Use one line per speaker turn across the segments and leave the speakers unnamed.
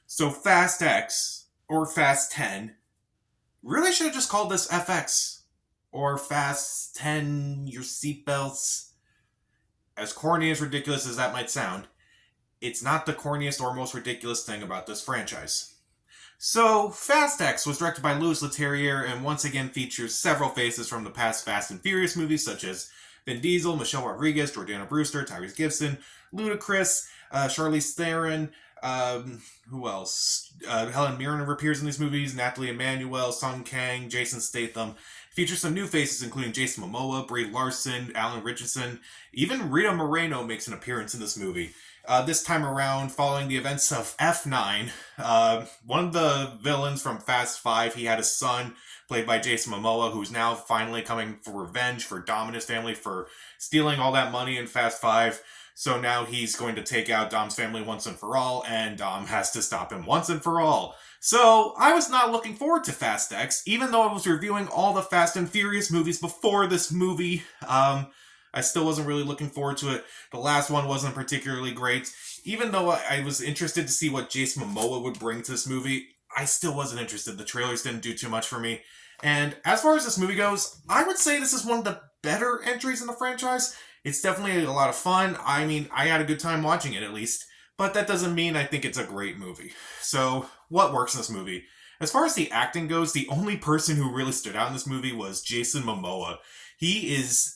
So Fast X or Fast 10 really should have just called this FX or Fast 10 Your Seatbelts. As corny as ridiculous as that might sound, it's not the corniest or most ridiculous thing about this franchise. So, Fast X was directed by Louis Leterrier and once again features several faces from the past Fast and Furious movies, such as Vin Diesel, Michelle Rodriguez, Jordana Brewster, Tyrese Gibson, Ludacris, Charlize Theron, who else? Helen Mirren appears in these movies, Nathalie Emmanuel, Sung Kang, Jason Statham. Features some new faces including Jason Momoa, Brie Larson, Alan Richardson. Even Rita Moreno makes an appearance in this movie. This time around, following the events of F9, one of the villains from Fast 5, he had a son played by Jason Momoa, who's now finally coming for revenge for Dom and his family for stealing all that money in Fast 5. So now he's going to take out Dom's family once and for all, and Dom has to stop him once and for all. So I was not looking forward to Fast X, even though I was reviewing all the Fast and Furious movies before this movie. I still wasn't really looking forward to it. The last one wasn't particularly great. Even though I was interested to see what Jason Momoa would bring to this movie, I still wasn't interested. The trailers didn't do too much for me. And as far as this movie goes, I would say this is one of the better entries in the franchise. It's definitely a lot of fun. I mean, I had a good time watching it at least. But that doesn't mean I think it's a great movie. So, what works in this movie? As far as the acting goes, the only person who really stood out in this movie was Jason Momoa. He is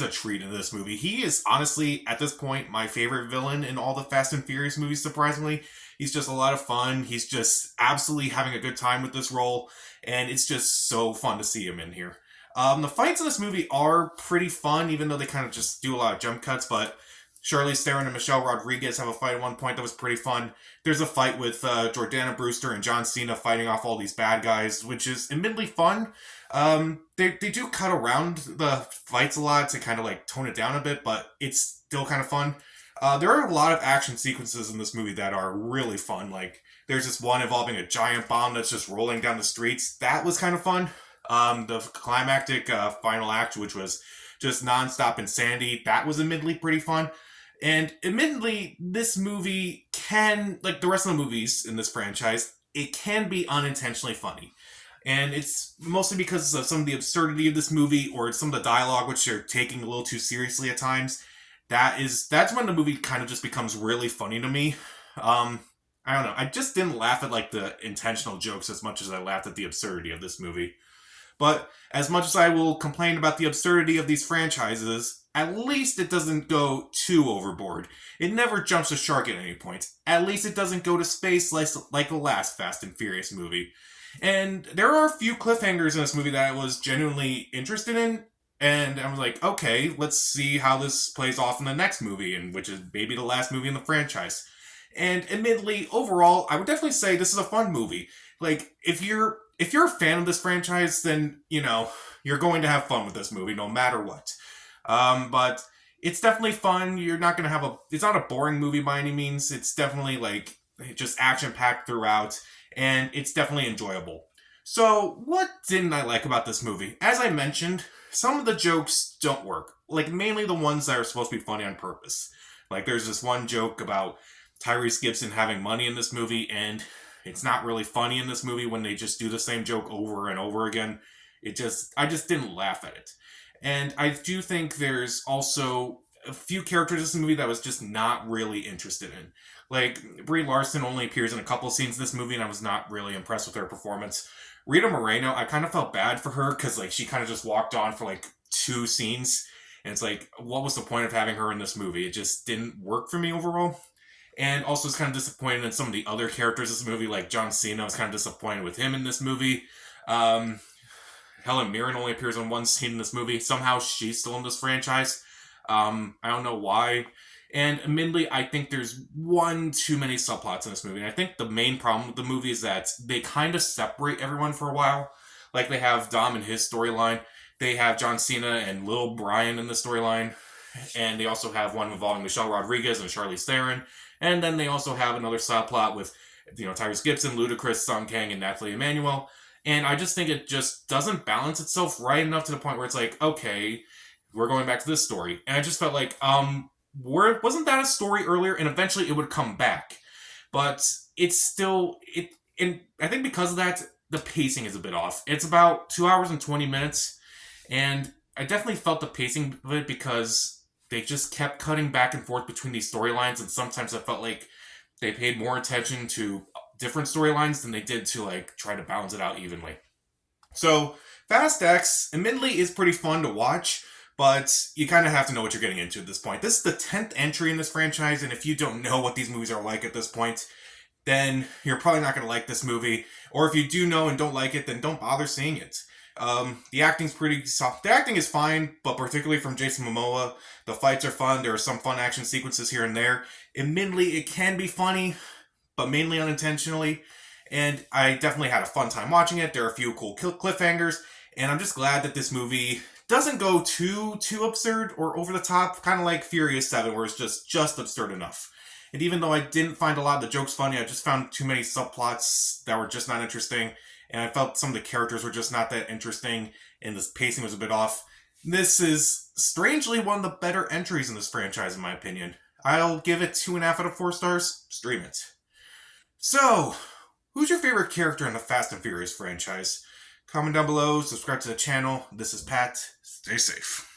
a treat in this movie. He is honestly, at this point, my favorite villain in all the Fast and Furious movies, surprisingly. He's just a lot of fun. He's just absolutely having a good time with this role, and it's just so fun to see him in here. The fights in this movie are pretty fun, even though they kind of just do a lot of jump cuts, but Charlize Theron and Michelle Rodriguez have a fight at one point that was pretty fun. There's a fight with Jordana Brewster and John Cena fighting off all these bad guys, which is admittedly fun. They do cut around the fights a lot to kind of like tone it down a bit, but it's still kind of fun. There are a lot of action sequences in this movie that are really fun. Like, there's this one involving a giant bomb that's just rolling down the streets. That was kind of fun. The climactic final act, which was just nonstop insanity, that was admittedly pretty fun. And admittedly, this movie can, like the rest of the movies in this franchise, it can be unintentionally funny. And it's mostly because of some of the absurdity of this movie or some of the dialogue which they're taking a little too seriously at times. That's when the movie kind of just becomes really funny to me. I don't know. I just didn't laugh at like the intentional jokes as much as I laughed at the absurdity of this movie. But as much as I will complain about the absurdity of these franchises, at least it doesn't go too overboard. It never jumps a shark at any point. At least it doesn't go to space like the last Fast and Furious movie. And there are a few cliffhangers in this movie that I was genuinely interested in. And I was like, okay, let's see how this plays off in the next movie, and which is maybe the last movie in the franchise. And admittedly, overall, I would definitely say this is a fun movie. Like, if you're a fan of this franchise, then you're going to have fun with this movie no matter what. But it's definitely fun. You're not gonna have it's not a boring movie by any means. It's definitely like just action packed throughout, and it's definitely enjoyable. So, what didn't I like about this movie? As I mentioned, some of the jokes don't work. Like, mainly the ones that are supposed to be funny on purpose. Like, there's this one joke about Tyrese Gibson having money in this movie, and it's not really funny in this movie when they just do the same joke over and over again. I just didn't laugh at it. And I do think there's also a few characters in this movie that I was just not really interested in. Like, Brie Larson only appears in a couple scenes in this movie, and I was not really impressed with her performance. Rita Moreno, I kind of felt bad for her, because like she kind of just walked on for like 2 scenes. And it's like, what was the point of having her in this movie? It just didn't work for me overall. And also was kind of disappointed in some of the other characters in this movie, like John Cena. I was kind of disappointed with him in this movie. Helen Mirren only appears in one scene in this movie. Somehow she's still in this franchise. I don't know why. And admittedly, I think there's one too many subplots in this movie. And I think the main problem with the movie is that they kind of separate everyone for a while. Like, they have Dom and his storyline. They have John Cena and Lil Brian in the storyline. And they also have one involving Michelle Rodriguez and Charlize Theron. And then they also have another subplot with, Tyrese Gibson, Ludacris, Sung Kang, and Nathalie Emmanuel. And I just think it just doesn't balance itself right enough to the point where it's like, okay, we're going back to this story. And I just felt like, wasn't that a story earlier? And eventually it would come back. but it's still it. And I think because of that, the pacing is a bit off. It's about 2 hours and 20 minutes, and I definitely felt the pacing of it because they just kept cutting back and forth between these storylines, and sometimes I felt like they paid more attention to different storylines than they did to like try to balance it out evenly. So Fast X, admittedly, is pretty fun to watch, but you kind of have to know what you're getting into at this point. This is the 10th entry in this franchise, and if you don't know what these movies are like at this point, then you're probably not going to like this movie. Or if you do know and don't like it, then don't bother seeing it. The acting's pretty soft. The acting is fine, but particularly from Jason Momoa, the fights are fun. There are some fun action sequences here and there. Admittedly, it can be funny, but mainly unintentionally. And I definitely had a fun time watching it. There are a few cool cliffhangers, and I'm just glad that this movie doesn't go too absurd or over the top, kind of like Furious 7, where it's just absurd enough. And even though I didn't find a lot of the jokes funny, I just found too many subplots that were just not interesting, and I felt some of the characters were just not that interesting, and the pacing was a bit off. This is strangely one of the better entries in this franchise, in my opinion. I'll give it 2.5 out of 4 stars. Stream it. So, who's your favorite character in the Fast and Furious franchise? Comment down below, subscribe to the channel. This is Pat. Stay safe.